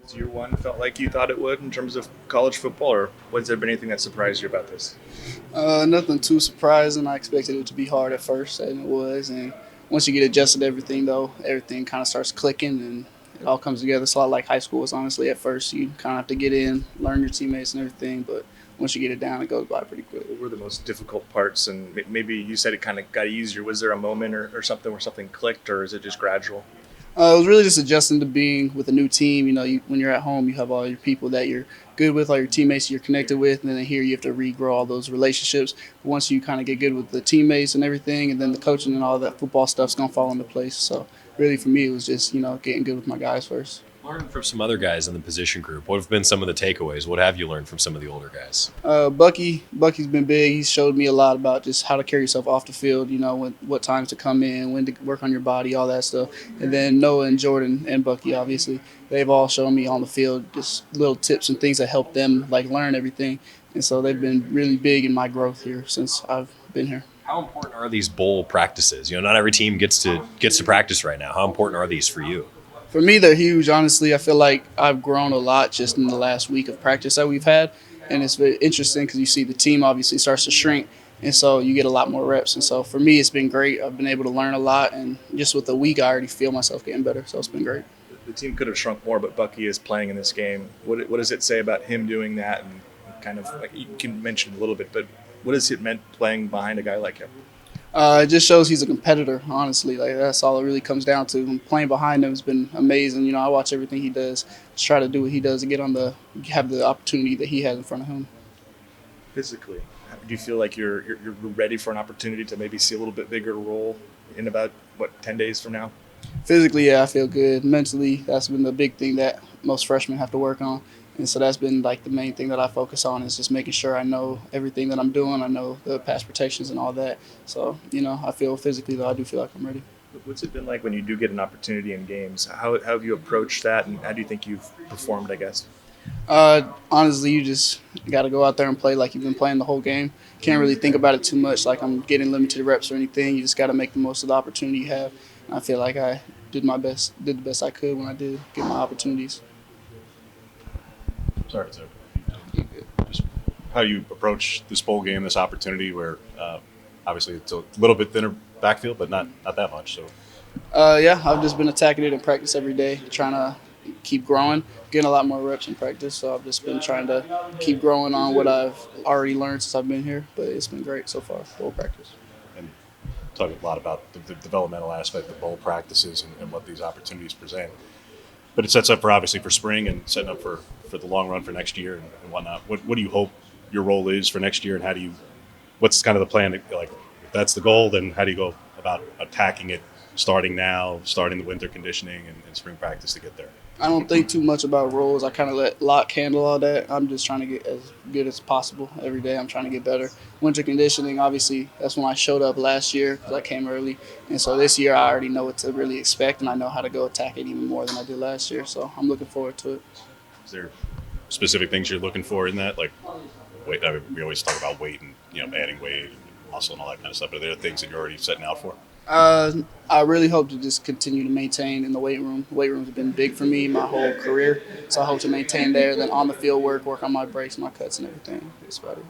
Has year one felt like you thought it would in terms of college football, or has there been anything that surprised you about this? Nothing too surprising. I expected it to be hard at first, and it was. And once you get adjusted to everything, though, everything kind of starts clicking and it all comes together. It's a lot like high school. It's honestly at first you kind of have to get in, learn your teammates and everything, but once you get it down, it goes by pretty quick. What were the most difficult parts? And maybe you said it kind of got easier. Was there a moment or something where something clicked, or is it just gradual? It was really just adjusting to being with a new team. When you're at home, you have all your people that you're good with, all your teammates you're connected with, and then here you have to regrow all those relationships. But once you kind of get good with the teammates and everything, and then the coaching and all that football stuff's gonna fall into place. So really, for me, it was just getting good with my guys first. Learn from some other guys in the position group. What have been some of the takeaways? What have you learned from some of the older guys? Bucky's been big. He's showed me a lot about just how to carry yourself off the field. What times to come in, when to work on your body, all that stuff. And then Noah and Jordan and Bucky, obviously, they've all shown me on the field just little tips and things that help them learn everything. And so they've been really big in my growth here since I've been here. How important are these bowl practices? Not every team gets to practice right now. How important are these for you? For me, they're huge. Honestly, I feel like I've grown a lot just in the last week of practice that we've had, and it's very interesting because you see the team obviously starts to shrink, and so you get a lot more reps. And so for me, it's been great. I've been able to learn a lot, and just with a week, I already feel myself getting better. So it's been great. The team could have shrunk more, but Bucky is playing in this game. What does it say about him doing that? And kind of like you can mention a little bit, but what has it meant playing behind a guy like him? It just shows he's a competitor, honestly. That's all it really comes down to. And playing behind him has been amazing. I watch everything he does, just try to do what he does and have the opportunity that he has in front of him. Physically, do you feel like you're ready for an opportunity to maybe see a little bit bigger role in about 10 days from now? Physically, yeah, I feel good. Mentally, that's been the big thing that most freshmen have to work on. And so that's been the main thing that I focus on is just making sure I know everything that I'm doing. I know the pass protections and all that. So, I feel physically, though, I do feel like I'm ready. What's it been like when you do get an opportunity in games? How have you approached that, and how do you think you've performed, I guess? Honestly, you just got to go out there and play like you've been playing the whole game. Can't really think about it too much, like I'm getting limited reps or anything. You just got to make the most of the opportunity you have. And I feel like I did the best I could when I did get my opportunities. Sorry, sir. Just how you approach this bowl game, this opportunity where obviously it's a little bit thinner backfield, but not that much. So, yeah, I've just been attacking it in practice every day, trying to keep growing, getting a lot more reps in practice. So I've just been trying to keep growing on what I've already learned since I've been here. But it's been great so far, bowl practice. and talk a lot about the developmental aspect of bowl practices and what these opportunities present. But it sets up obviously for spring and setting up for the long run for next year and whatnot. What do you hope your role is for next year, and what's kind of the plan? If that's the goal, then how do you go about attacking it, starting now, starting the winter conditioning and spring practice to get there? I don't think too much about roles. I kind of let Locke handle all that. I'm just trying to get as good as possible every day. I'm trying to get better. Winter conditioning, obviously, that's when I showed up last year because I came early. And so this year I already know what to really expect, and I know how to go attack it even more than I did last year. So I'm looking forward to it. Is there specific things you're looking for in that? Like, weight, we always talk about weight and adding weight, and muscle, and all that kind of stuff. Are there things that you're already setting out for? I really hope to just continue to maintain in the weight room. The weight room has been big for me my whole career, so I hope to maintain there. Then on the field work on my breaks, my cuts, and everything. That's about it.